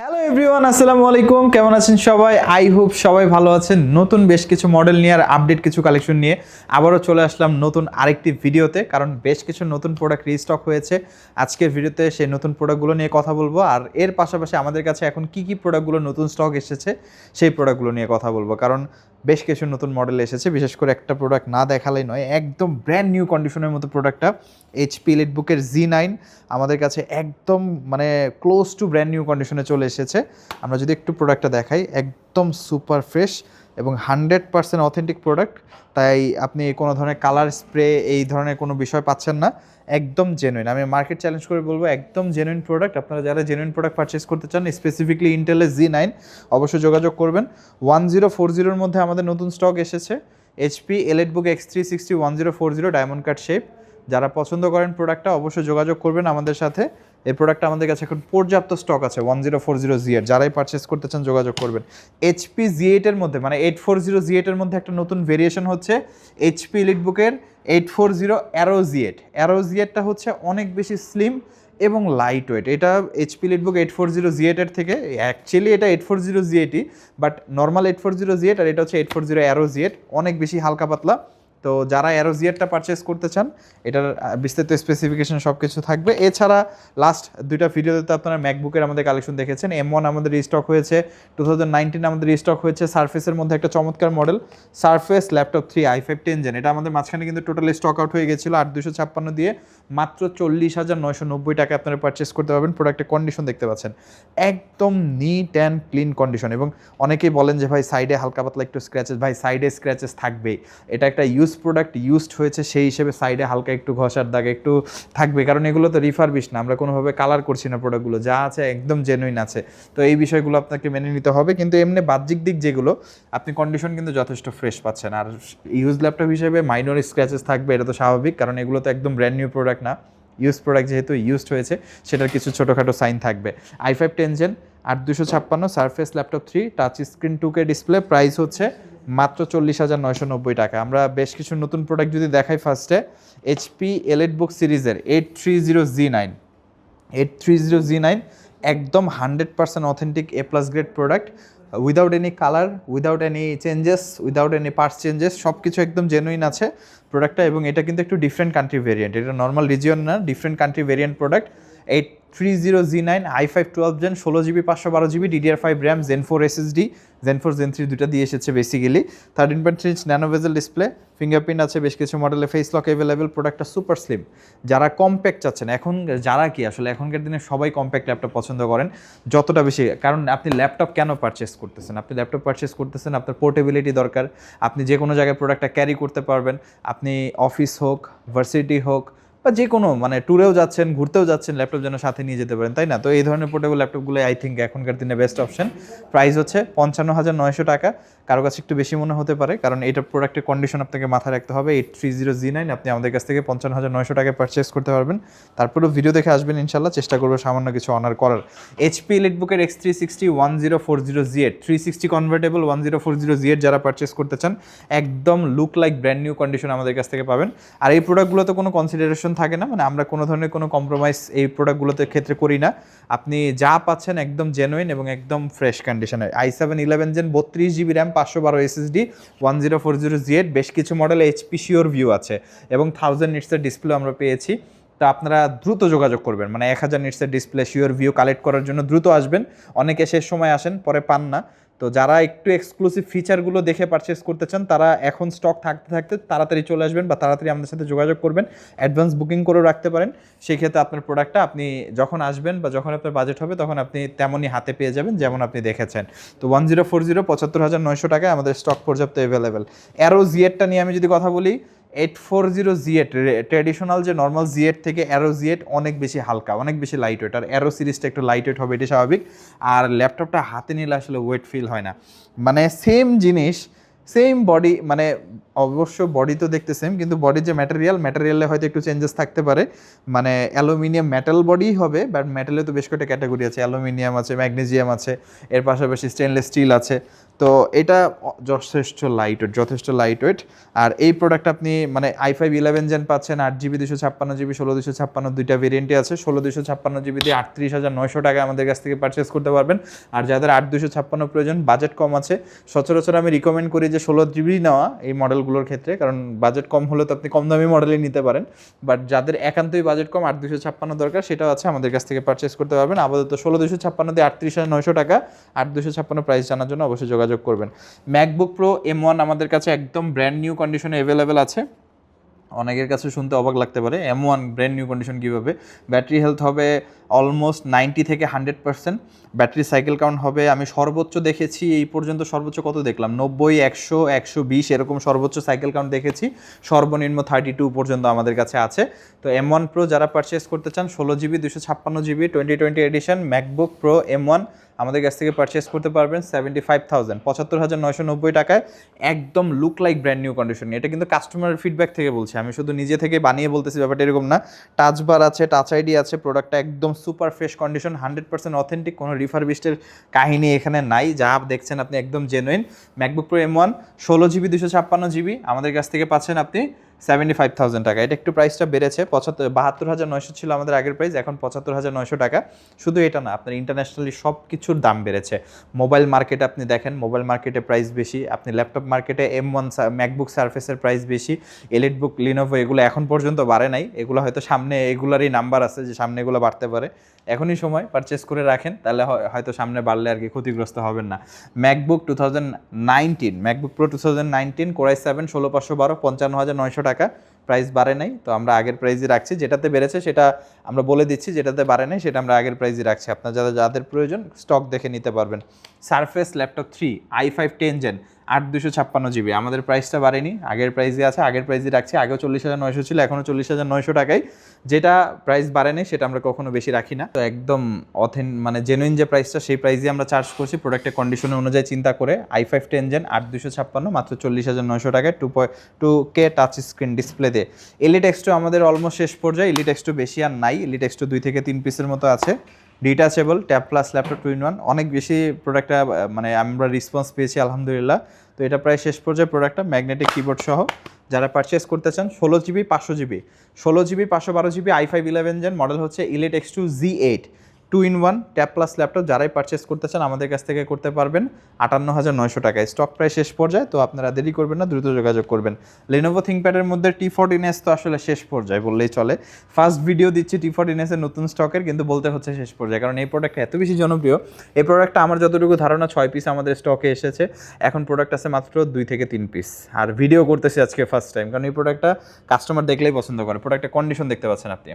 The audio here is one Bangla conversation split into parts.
হ্যালো এভরিওয়ান, আসসালামু আলাইকুম। কেমন আছেন সবাই? আই হোপ সবাই ভালো আছেন। নতুন বেশ কিছু মডেল নিয়ে আর আপডেট কিছু কালেকশন নিয়ে আবারও চলে আসলাম নতুন আরেকটি ভিডিওতে, কারণ বেশ কিছু নতুন প্রোডাক্ট রিস্টক হয়েছে। আজকের ভিডিওতে সেই নতুন প্রোডাক্টগুলো নিয়ে কথা বলবো, আর এর পাশাপাশি আমাদের কাছে এখন কি কি প্রোডাক্টগুলো নতুন স্টক এসেছে সেই প্রোডাক্টগুলো নিয়ে কথা বলবো। কারণ বেশ কিছু নতুন মডেল এসেছে, বিশেষ করে একটা প্রোডাক্ট না দেখালেই নয়, একদম ব্র্যান্ড নিউ কন্ডিশনের মতো প্রোডাক্টটা এইচপি এলিটবুকের Z9 আমাদের কাছে একদম মানে ক্লোজ টু ব্র্যান্ড নিউ কন্ডিশনে চলে এসেছে। আমরা যদি একটু প্রোডাক্টটা দেখাই, একদম সুপার ফ্রেশ এবং 100% অথেন্টিক প্রোডাক্ট। তাই আপনি কোনো ধরনের কালার স্প্রে এই ধরনের কোনো বিষয় পাচ্ছেন না, একদম জেনুইন। আমি মার্কেট চ্যালেঞ্জ করে বলবো একদম জেনুইন প্রোডাক্ট। আপনারা যারা জেনুইন প্রোডাক্ট পারচেস করতে চান, স্পেসিফিকলি ইন্টেলের Z9, অবশ্যই যোগাযোগ করবেন। 1040-র মধ্যে আমাদের নতুন স্টক এসেছে HP EliteBook X360 1040 diamond cut shape. যারা পছন্দ করেন প্রোডাক্টটা অবশ্যই যোগাযোগ করবেন আমাদের সাথে। এই প্রোডাক্টটা আমাদের কাছে এখন পর্যাপ্ত স্টক আছে 1040Z, যারাই পারচেস করতে চান যোগাযোগ করবেন। এইচপি Z8 এর মধ্যে মানে 840Z এর মধ্যে একটা নতুন ভেরিয়েশন হচ্ছে এইচপি এলিটবুকের 840 অ্যারো Z8। অ্যারো Z8টা হচ্ছে অনেক বেশি স্লিম এবং লাইট ওয়েট। এটা এইচপি এলিটবুক 840Z এর থেকে, অ্যাকচুয়ালি এটা 840Z8ই, বাট নর্মাল 840Z আর এটা হচ্ছে 840 অ্যারো Z8, অনেক বেশি হালকা পাতলা। তো যারা অ্যারো Z8টা পারচেস করতে চান, এটার বিস্তারিত স্পেসিফিকেশন সব কিছু থাকবে। এছাড়া লাস্ট দুইটা ভিডিওতে তো আপনারা ম্যাকবুকের আমাদের কালেকশন দেখেছেন। M1 আমাদের রিস্টক হয়েছে, 2019 আমাদের রিস্টক হয়েছে। সারফেসের মধ্যে একটা চমৎকার model surface Laptop 3 i5 10 gen, এটা আমাদের মাঝখানে কিন্তু টোটালি স্টক আউট হয়ে গেছিলো। 8256 দিয়ে মাত্র 40,990 টাকা আপনারা পারচেস করতে পারবেন। প্রোডাক্টের কন্ডিশন দেখতে পাচ্ছেন একদম নিট অ্যান্ড ক্লিন কন্ডিশন। এবং অনেকেই বলেন যে ভাই সাইডে হালকা পাতলা একটু স্ক্র্যাচেস, ভাই সাইডে স্ক্র্যাচেস থাকবেই। এটা একটা প্রোডাক্ট ইউজড হয়েছে, সেই হিসেবে সাইডে হালকা একটু ঘষার দাগ একটু থাকবে, কারণ এগুলো তো রিফারবিশ না, আমরা কোনোভাবে কালার করছি না। প্রোডাক্টগুলো যা আছে একদম জেনুইন আছে, তো এই বিষয়গুলো আপনাকে মেনে নিতে হবে। কিন্তু এমনি বাহ্যিক দিক যেগুলো, আপনি কন্ডিশন কিন্তু যথেষ্ট ফ্রেশ পাচ্ছেন। আর ইউজ ল্যাপটপ হিসেবে মাইনর স্ক্র্যাচেস থাকবে, এটা তো স্বাভাবিক, কারণ এগুলো তো একদম ব্র্যান্ড নিউ প্রোডাক্ট না। প্রোডাক্ট যেহেতু ইউজড হয়েছে, সেটার কিছু ছোটোখাটো সাইন থাকবে। i5 10 gen 8256 Surface Laptop 3 touch screen 2K display, price হচ্ছে মাত্র 40,990 টাকা। আমরা বেশ কিছু নতুন প্রোডাক্ট যদি দেখাই, ফার্স্টে এইচপি এলিটবুক সিরিজের 830Z9 একদম 100% authentic A+ grade product, without any colour, without any changes, without any parts changes, সব কিছু একদম জেনুইন আছে প্রোডাক্টটা। এবং এটা কিন্তু একটু ডিফারেন্ট কান্ট্রি ভেরিয়েন্ট, এটা নর্মাল রিজিয়ন না, different country variant product. 830Z9 i5 12 gen 16GB 512GB DDR5 RAM, Zen 4 SSD, Zen 4 Zen 3 দুটা দিয়ে এসেছে বেসিক্যালি। 13.3 ইঞ্চ ন্যানো বেজেল ডিসপ্লে, ফিঙ্গারপ্রিন্ট আছে, বেশ কিছু মডেলে ফেস লক অ্যাভেলেবেল। প্রোডাক্টটা সুপার স্লিম। যারা কম্প্যাক্ট চাচ্ছেন, এখন যারা কি আসলে এখনকার দিনে সবাই কম্প্যাক্ট ল্যাপটপ পছন্দ করেন যতটা বেশি, কারণ আপনি ল্যাপটপ কেন পারচেস করতেছেন? আপনি ল্যাপটপ পারচেস করতেছেন, আপনার পোর্টেবিলিটি দরকার, আপনি যে কোনো জায়গায় প্রোডাক্টটা ক্যারি করতে পারবেন। আপনি অফিস হোক, ভার্সিটি হোক, বা যে কোনো মানে ট্যুরেও যাচ্ছেন, ঘুরতেও যাচ্ছেন, ল্যাপটপ যেন সাথে নিয়ে যেতে পারেন, তাই না? তো এই ধরনের পোর্টেবল ল্যাপটপগুলো আই থিঙ্ক এখনকার দিনে বেস্ট অপশন। প্রাইস হচ্ছে 55,900 টাকা। কারো কাছে একটু বেশি মনে হতে পারে, কারণ এইটার প্রোডাক্টের কন্ডিশন আপনাকে মাথায় রাখতে হবে। 830Z9 আপনি আমাদের কাছ থেকে 55,900 টাকায় পারচেস করতে পারবেন। তারপরেও ভিডিও দেখে আসবেন, ইনশাল্লাহ চেষ্টা করবো সামান্য কিছু অনার করার। HP এলিটবুকের X360 1040Z 360 convertible 1040Z যারা পারচেস করতে চান, একদম look like brand new condition আমাদের কাছ থেকে পাবেন। আর এই প্রোডাক্টগুলোতে কোনো কনসিডারেশন থাকে না, মানে আমরা কোনো ধরনের কোনো কম্প্রোমাইজ এই প্রোডাক্টগুলোতে ক্ষেত্রে করি না। আপনি যা পাচ্ছেন একদম জেনুইন এবং একদম ফ্রেশ কন্ডিশনে। i7 11 gen 32GB RAM 512 SSD 1040Z, বেশ কিছু মডেলে এইচপি শিওর ভিউ আছে এবং 1000 নিটসের ডিসপ্লে আমরা পেয়েছি। তো আপনারা দ্রুত যোগাযোগ করবেন, মানে 1000 নিটসের ডিসপ্লে শিওর ভিউ কালেক্ট করার জন্য দ্রুত আসবেন। অনেকে শেষ সময় আসেন, পরে পান না। তো যারা একটু এক্সক্লুসিভ ফিচারগুলো দেখে পারচেস করতে চান, তারা এখন স্টক থাকতে থাকতে তাড়াতাড়ি চলে আসবেন বা তাড়াতাড়ি আমাদের সাথে যোগাযোগ করবেন। অ্যাডভান্স বুকিং করেও রাখতে পারেন। সেক্ষেত্রে আপনার প্রোডাক্টটা আপনি যখন আসবেন বা যখন আপনার বাজেট হবে, তখন আপনি তেমনই হাতে পেয়ে যাবেন যেমন আপনি দেখেছেন। তো 1040 75,900 টাকায় আমাদের স্টক পর্যাপ্ত অ্যাভেলেবেল। অ্যারো Z8টা নিয়ে আমি যদি কথা বলি, 840Z ট্র্যাডিশনাল যে নর্মাল Z8 থেকে অ্যারো Z8 অনেক বেশি হালকা, অনেক বেশি লাইট ওয়েট। আর অ্যারো সিরিজটা একটু লাইট ওয়েট হবে, এটি স্বাভাবিক। আর ল্যাপটপটা হাতে নিলে আসলে ওয়েট ফিল হয় না, মানে সেম জিনিস, সেম বডি, মানে অবশ্য বডি তো দেখতে সেম, কিন্তু বডির যে ম্যাটেরিয়ালে হয়তো একটু চেঞ্জেস থাকতে পারে। মানে অ্যালুমিনিয়াম মেটাল বডি হবে, বাট মেটালে তো বেশ কয়েকটা ক্যাটাগরি আছে, অ্যালুমিনিয়াম আছে, ম্যাগনেসিয়াম আছে, এর পাশাপাশি স্টেনলেস স্টিল আছে। তো তো এটা যথেষ্ট লাইট ওয়েট। আর এই প্রোডাক্ট আপনি মানে i5 11 জেন পাচ্ছেন, 8GB 256GB 16 256 দুইটা ভেরিয়েন্টই আছে। 16 256GB দিয়ে 38,900 টাকা আমাদের কাছ থেকে পারচেস করতে পারবেন। আর যাদের 8 256 প্রয়োজন, বাজেট কম আছে, সচরাচর আমি রিকমেন্ড করি যে 16GB নেওয়া এই মডেলগুলোর ক্ষেত্রে, কারণ বাজেট কম হলে তো আপনি কম দামি মডেলই নিতে পারেন। বাট যাদের একান্তই বাজেট কম, 8 256 দরকার, সেটাও আছে, আমাদের কাছ থেকে পারচেস করতে পারবেন। আপাতত 16 256 দিয়ে 38,900 টাকা, 8 256 প্রাইস জানার জন্য অবশ্যই যোগাযোগ করবেন। ম্যাকবুক প্রো M1 আমাদের কাছে একদম ব্র্যান্ড নিউ কন্ডিশনে অ্যাভেলেবেল আছে। অনেকের কাছে শুনতে অবাক লাগতে পারে, M1 ব্র্যান্ড নিউ কন্ডিশন কীভাবে? ব্যাটারি হেলথ হবে অলমোস্ট 90 থেকে 100%। ব্যাটারি সাইকেল কাউন্ট হবে, আমি সর্বোচ্চ দেখেছি এই পর্যন্ত, সর্বোচ্চ কত দেখলাম, 90, 100, 120 এরকম সর্বোচ্চ সাইকেল কাউন্ট দেখেছি। সর্বনিম্ন 32 পর্যন্ত আমাদের কাছে আছে। তো M1 প্রো যারা পারচেস করতে চান, 16GB 256GB 2020 addition MacBook pro M1 আমাদের কাছ থেকে পারচেস করতে পারবেন 75,000, 75,990 টাকায়, একদম look like brand new condition. এটা কিন্তু কাস্টমারের ফিডব্যাক থেকে বলছি, আমি শুধু নিজে থেকে বানিয়ে বলতেছি, ব্যাপারটা এরকম না। টাচ বার আছে, টাচ আইডি আছে, প্রোডাক্টটা একদম সুপার ফ্রেশ কন্ডিশন, 100% অথেন্টিক, কোনো রিফারবিশডের কাহিনী এখানে নাই। যা দেখছেন আপনি একদম genuine. MacBook pro M1 16GB 256GB আমাদের কাছ থেকে পাচ্ছেন আপনি 75,000 টাকা। এটা একটু প্রাইসটা বেড়েছে, 72,900 ছিল আমাদের আগের প্রাইস, এখন 75,900 টাকা। শুধু এটা না, আপনার ইন্টারন্যাশনালি সব কিছুর দাম বেড়েছে। মোবাইল মার্কেটে আপনি দেখেন, মোবাইল মার্কেটে প্রাইস বেশি, আপনি ল্যাপটপ মার্কেটে M1 ম্যাকবুক সারফেসের প্রাইস বেশি, এলিট বুক, লিনোভো এগুলো এখন পর্যন্ত বাড়ে নাই, এগুলো হয়তো সামনে এগুলারই নাম্বার আছে যে সামনে এগুলো বাড়তে পারে। এখনই সময়, পারচেস করে রাখেন, তাহলে হয়তো সামনে বাড়লে আর কি ক্ষতিগ্রস্ত হবেন না। MacBook 2019, MacBook pro 2019 Core i7 16512 55,900 টাকা, প্রাইস বাড়ে নাই, তো আমরা আগের প্রাইসই রাখছি। যেটাতে বেড়েছে সেটা আমরা বলে দিচ্ছি, যেটাতে বাড়ে নাই সেটা আমরা আগের প্রাইসই রাখছি। আপনার যাদের প্রয়োজন স্টক দেখে নিতে পারবেন। Surface Laptop 3 i5 10 gen 8 256GB আমাদের প্রাইসটা বাড়েনি, আগের প্রাইসই আছে, আগের প্রাইসই রাখছি। আগেও 40,900 ছিল, এখনও 40,900 টাকায়। যেটা প্রাইস বাড়েনি সেটা আমরা কখনো বেশি রাখি না। তো একদম মানে জেনুইন যে প্রাইসটা, সেই প্রাইসই আমরা চার্জ করছি প্রোডাক্টের কন্ডিশন অনুযায়ী চিন্তা করে। i5 10 জেন 8 256 মাত্র 40,900 টাকায় 2.2K টাচ স্ক্রিন ডিসপ্লে দিয়ে। এলিট X2 আমাদের অলমোস্ট শেষ পর্যায়ে, এলিট X2 বেশি আর নাই, এলিট X2 2 থেকে 3 পিসের মতো আছে। Detachable tab plus laptop 2-in-1, অনেক বেশি প্রোডাক্টটা মানে আমরা রেসপন্স পেয়েছি আলহামদুলিল্লাহ। তো এটা প্রায় শেষ পর্যায়ে প্রোডাক্টটা, ম্যাগনেটিক কিবোর্ড সহ। যারা পারচেস করতে চান 16GB 500GB 16GB 512GB i5 11 gen model হচ্ছে elite X2 Z8 2-in-1 tab plus laptop, যারাই পারচেস করতে চান আমাদের কাছ থেকে করতে পারবেন 58,900 টাকায়। স্টক প্রায় শেষ পর্যায়ে, তো আপনারা দেরি করবেন না, দ্রুত যোগাযোগ করবেন। Lenovo ThinkPad-এর মধ্যে T14s তো আসলে শেষ পর্যায়ে বললেই চলে। ফার্স্ট ভিডিও দিচ্ছি T14s-এর নতুন স্টকের, কিন্তু বলতে হচ্ছে শেষ পর্যায়ে, কারণ এই প্রোডাক্টটা এত বেশি জনপ্রিয়। এই প্রোডাক্টটা আমার যতটুকু ধারণা 6 পিস আমাদের স্টকে এসেছে, এখন প্রোডাক্ট আছে মাত্র 2 থেকে 3 পিস। আর ভিডিও করতেছি আজকে ফার্স্ট টাইম, কারণ এই প্রোডাক্টটা কাস্টমার দেখলেই পছন্দ করে। প্রোডাক্টের কন্ডিশন দেখতে পাচ্ছেন আপনি,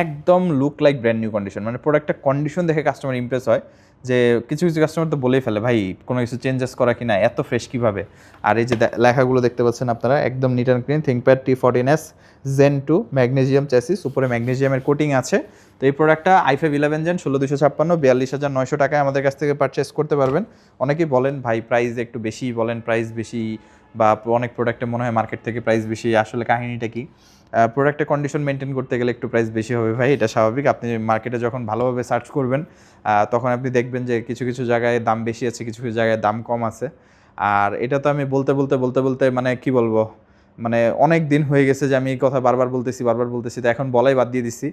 একদম look like brand new condition, মানে প্রোডাক্টের কন্ডিশন দেখে কাস্টমার ইমপ্রেস হয়। যে কিছু কিছু কাস্টমার তো বলেই ফেলে, ভাই কোনো কিছু চেঞ্জেস করা কি না, এত ফ্রেশ কীভাবে। আর এই যে লেখাগুলো দেখতে পাচ্ছেন আপনারা, একদম neat and clean. ThinkPad T14s Zen 2 magnesium chassis, উপরে ম্যাগনেসিয়ামের কোটিং আছে। তো এই প্রোডাক্টটা i5 11 জেন 16 256 42,900 টাকায় আমাদের কাছ থেকে পারচেস করতে পারবেন। অনেকেই বলেন ভাই প্রাইস একটু বেশি, বলেন প্রাইস বেশি, বা অনেক প্রোডাক্টে মনে হয় মার্কেট থেকে প্রাইস বেশি, আসলে কাহিনীটা কি? প্রোডাক্টের কন্ডিশন মেনটেন করতে গেলে একটু প্রাইস বেশি হবে ভাই, এটা স্বাভাবিক। আপনি মার্কেটে যখন ভালোভাবে সার্চ করবেন তখন আপনি দেখবেন যে কিছু কিছু জায়গায় দাম বেশি আছে, কিছু কিছু জায়গায় দাম কম আছে। আর এটা তো আমি বলতে বলতে মানে কি বলবো, মানে অনেক দিন হয়ে গেছে যে আমি এই কথা বারবার বলতেছি, তো এখন বলাই বাদ দিয়ে দিচ্ছি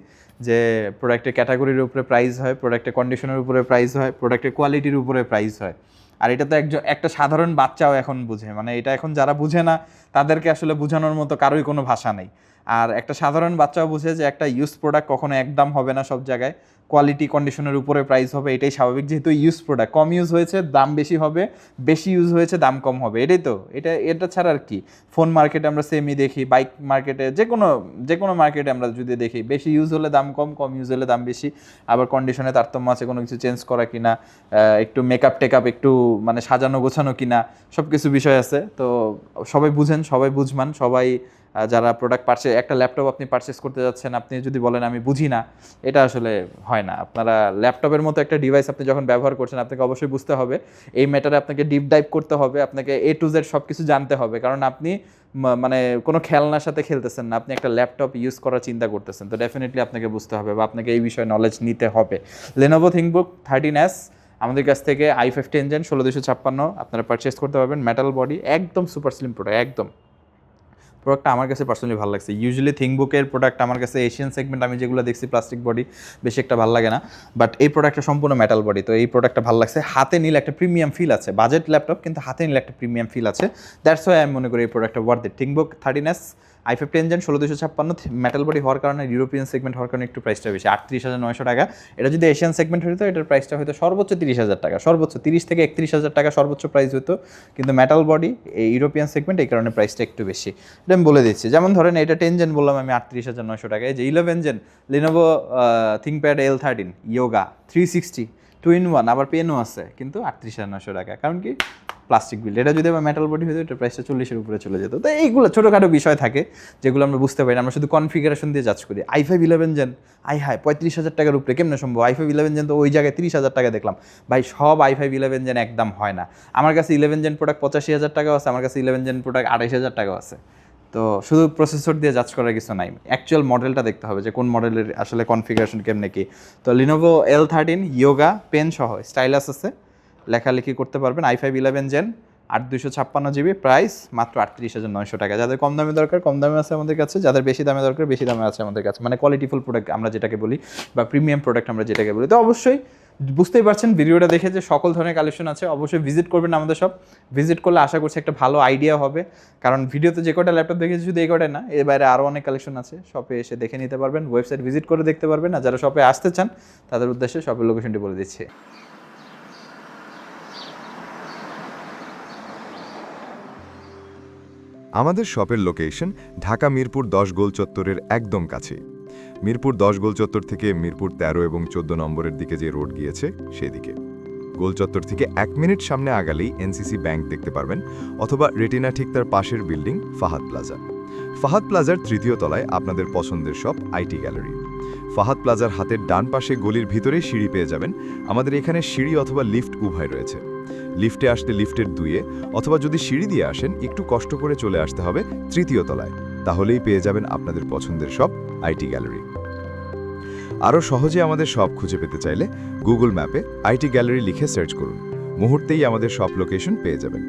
যে প্রোডাক্টের ক্যাটাগরির উপরে প্রাইস হয়, প্রোডাক্টের কন্ডিশনের উপরে প্রাইস হয়, প্রোডাক্টের কোয়ালিটির উপরে প্রাইস হয়। আর এটা তো একটা সাধারণ বাচ্চাও এখন বুঝে, মানে এটা এখন যারা বুঝে না তাদেরকে আসলে বোঝানোর মতো কারোই কোনো ভাষা নেই। আর একটা সাধারণ বাচ্চাও বুঝে যে একটা ইউজ প্রোডাক্ট কখনো একদম হবে না সব জায়গায়, কোয়ালিটি কন্ডিশনের উপরে প্রাইস হবে, এটাই স্বাভাবিক। যেহেতু ইউজ প্রোডাক্ট, কম ইউজ হয়েছে দাম বেশি হবে, বেশি ইউজ হয়েছে দাম কম হবে, এটাই তো। এটা ছাড়া আর কি। ফোন মার্কেটে আমরা সেমই দেখি, বাইক মার্কেটে, যে কোনো মার্কেটে আমরা যদি দেখি, বেশি ইউজ হলে দাম কম, কম ইউজ হলে দাম বেশি। আবার কন্ডিশনে তারতম্য আছে, কোনো কিছু চেঞ্জ করা কিনা, একটু মেকআপ টেকআপ একটু মানে সাজানো গোছানো কিনা, সব কিছু বিষয় আছে। তো সবাই বুঝেন, সবাই বুঝমান, সবাই যারা প্রোডাক্ট একটা ল্যাপটপ আপনি পারচেস করতে যাচ্ছেন, আপনি যদি বলেন আমি বুঝি না, এটা আসলে হয় না। আপনারা ল্যাপটপের মতো একটা ডিভাইস আপনি যখন ব্যবহার করছেন, আপনাকে অবশ্যই বুঝতে হবে এই ম্যাটারে, আপনাকে ডিপ ডাইভ করতে হবে, আপনাকে A to Z সব কিছু জানতে হবে, কারণ আপনি মানে কোনো খেলনার সাথে খেলতেছেন না, আপনি একটা ল্যাপটপ ইউজ করার চিন্তা করতেছেন। তো ডেফিনেটলি আপনাকে বুঝতে হবে বা আপনাকে এই বিষয়ে নলেজ নিতে হবে। Lenovo ThinkBook 13s আমাদের কাছ থেকে i5 10 জেন 16256 আপনারা পারচেস করতে পারবেন। মেটাল বডি, একদম সুপার স্লিম প্রোডাক্ট, একদম। প্রোডাক্টটা আমার কাছে পার্সোনালি ভালো লাগছে। ইউজুয়ালি থিংকবুকের প্রোডাক্ট আমার কাছে এশিয়ান সেগমেন্ট আমি যেগুলো দেখছি প্লাস্টিক বডি বেশি একটা ভালো লাগে না, বাট এই প্রোডাক্টটা সম্পূর্ণ মেটাল বডি, তো এই প্রোডাক্টটা ভালো লাগছে। হাতে নিলে একটা প্রিমিয়াম ফিল আছে, বাজেট ল্যাপটপ কিন্তু হাতে নিলে একটা প্রিমিয়াম ফিল আছে। দ্যাটস ওয়াই আমি মনে করি এই প্রোডাক্টটা worth it. ThinkBook 13s i5 10 gen 16256 metal body হওয়ার কারণে, ইউরোপিয়ান সেগমেন্ট হওয়ার কারণে একটু প্রাইসটা বেশি, 38,900 টাকা। এটা যদি এশিয়ান সেগমেন্ট হতো এটার প্রাইসটা হয়তো সর্বোচ্চ 30,000 টাকা, সর্বোচ্চ 30 থেকে 31,000 টাকা সর্বোচ্চ প্রাইস হতো, কিন্তু মেটাল বডি এই ইউরোপিয়ান সেগমেন্ট এই কারণে প্রাইসটা একটু বেশি। এটা আমি বলে দিচ্ছি। যেমন ধরেন এটা 10 জেন বললাম আমি 38,900 টাকা, এই যে 11 gen Lenovo ThinkPad L13 yoga 360 2-in-1 আবার পেনও আছে, কিন্তু 38,900 টাকা। কারণ কি? Plastic build. এটা যদি আমার মেটাল বডি হতো এটা প্রাইসটা 40-এর উপরে চলে যেত। তো এইগুলো ছোটোখাটো বিষয় থাকে যেগুলো আমরা বুঝতে পারি না, আমরা শুধু কনফিগারেশন দিয়ে জাজ করি। i5 11 জেন হাই 35,000 টাকার উপরে কেমনে সম্ভব? i5 11 জেন তো ওই জায়গায় 30,000 টাকা দেখলাম। ভাই সব i5 11 জেন একদম হয় না। আমার কাছে 11 জেন প্রোডাক্ট 85,000 টাকাও আছে, আমার কাছে 11 জেন প্রোডাক্ট 28,000 টাকাও আছে। তো শুধু প্রসেসর দিয়ে জাজ করার কিছু নাই, অ্যাকচুয়াল মডেলটা দেখতে হবে যে কোন মডেলের আসলে কনফিগারেশন কেমনে কি। তো লিনোভো L13 ইয়োগা পেন সহ স্টাইলাস আছে, লেখালেখি করতে পারবেন। i5 11 জেন 8 256 GB, প্রাইস মাত্র 38,900 টাকা। যাদের কম দামে দরকার কম দামে আছে আমাদের কাছে, যাদের বেশি দামে দরকার বেশি দামে আছে আমাদের কাছে, মানে কোয়ালিটিফুল প্রোডাক্ট আমরা যেটাকে বলি, বা প্রিমিয়াম প্রোডাক্ট আমরা যেটাকে বলি। তো অবশ্যই বুঝতেই পারছেন ভিডিওটা দেখে যে সকল ধরনের কালেকশন আছে, অবশ্যই ভিজিট করবেন আমাদের সব। ভিজিট করলে আশা করছি একটা ভালো আইডিয়া হবে, কারণ ভিডিওতে যে কটা ল্যাপটপ দেখেছি শুধু এই কটাই না, এর বাইরে আরও অনেক কালেকশন আছে। শপে এসে দেখে নিতে পারবেন, ওয়েবসাইট ভিজিট করে দেখতে পারবেন। আর যারা শপে আসতে চান তাদের উদ্দেশ্যে শপের লোকেশনটি বলে দিচ্ছি। আমাদের শপের লোকেশন ঢাকা মিরপুর 10 গোল চত্বরের একদম কাছে। মিরপুর 10 গোল চত্বর থেকে মিরপুর 13 এবং 14 নম্বরের দিকে যে রোড গিয়েছে সেদিকে। গোল চত্বর থেকে 1 মিনিট সামনে আগালেই এনসিসি ব্যাংক দেখতে পারবেন, অথবা রেটিনা ঠিক তার পাশের বিল্ডিং ফাহাদ প্লাজা। ফাহাদ প্লাজার 3য় তলায় আপনাদের পছন্দের শপ আইটি গ্যালারি। ফাহাদ প্লাজার হাতের ডান পাশে গলির ভিতরেই সিঁড়ি পেয়ে যাবেন। আমাদের এখানে সিঁড়ি অথবা লিফট উভয় রয়েছে। লিফটে আসতে লিফটের 2-এ, অথবা যদি সিঁড়ি দিয়ে আসেন একটু কষ্ট করে চলে আসতে হবে 3য় তলায়, তাহলেই পেয়ে যাবেন আপনাদের পছন্দের শপ আইটি গ্যালারি। আরও সহজে আমাদের শপ খুঁজে পেতে চাইলে গুগল ম্যাপে আইটি গ্যালারি লিখে সার্চ করুন, মুহূর্তেই আমাদের শপ লোকেশন পেয়ে যাবেন।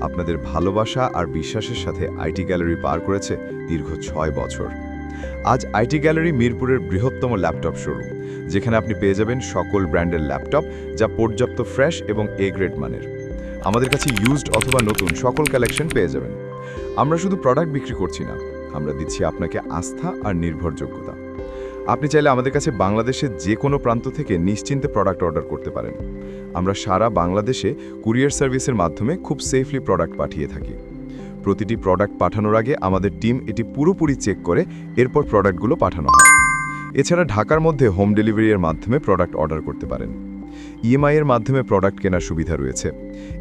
আপনাদের ভালোবাসা আর বিশ্বাসের সাথে আইটি গ্যালারি পার করেছে দীর্ঘ 6 বছর। আজ আইটি গ্যালারি মিরপুরের বৃহত্তম ল্যাপটপ শোরুম, যেখানে আপনি পেয়ে যাবেন সকল ব্র্যান্ডের ল্যাপটপ যা পর্যাপ্ত ফ্রেশ এবং এ গ্রেড মানের। আমাদের কাছে ইউজড অথবা নতুন সকল কালেকশন পেয়ে যাবেন। আমরা শুধু প্রোডাক্ট বিক্রি করছি না, আমরা দিচ্ছি আপনাকে আস্থা আর নির্ভরযোগ্যতা। আপনি চাইলে আমাদের কাছে বাংলাদেশের যে কোনো প্রান্ত থেকে নিশ্চিন্তে প্রোডাক্ট অর্ডার করতে পারেন। আমরা সারা বাংলাদেশে কুরিয়ার সার্ভিসের মাধ্যমে খুব সেফলি প্রোডাক্ট পাঠিয়ে থাকি। প্রতিটি প্রোডাক্ট পাঠানোর আগে আমাদের টিম এটি পুরোপুরি চেক করে এরপর প্রোডাক্টগুলো পাঠানো হয়। এছাড়া ঢাকার মধ্যে হোম ডেলিভারির মাধ্যমে প্রোডাক্ট অর্ডার করতে পারেন। ইএমআই এর মাধ্যমে প্রোডাক্ট কেনার সুবিধা রয়েছে।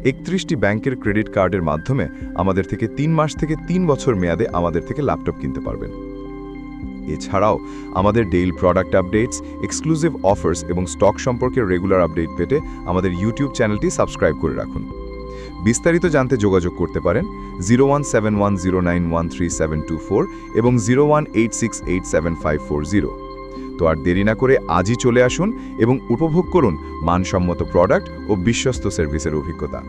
31টি ব্যাংকের ক্রেডিট কার্ডের মাধ্যমে আমাদের থেকে 3 মাস থেকে 3 বছর মেয়াদে আমাদের থেকে ল্যাপটপ কিনতে পারবেন। এছাড়াও আমাদের daily product updates, exclusive offers এবং স্টক সম্পর্কে রেগুলার আপডেট পেতে আমাদের ইউটিউব চ্যানেলটি সাবস্ক্রাইব করে রাখুন। বিস্তারিত জানতে যোগাযোগ করতে পারেন 0171091374 এবং 0186875540। তো আর দেরি না করে আজই চলে আসুন এবং উপভোগ করুন মানসম্মত প্রোডাক্ট ও বিশ্বস্ত সার্ভিসের অভিজ্ঞতা।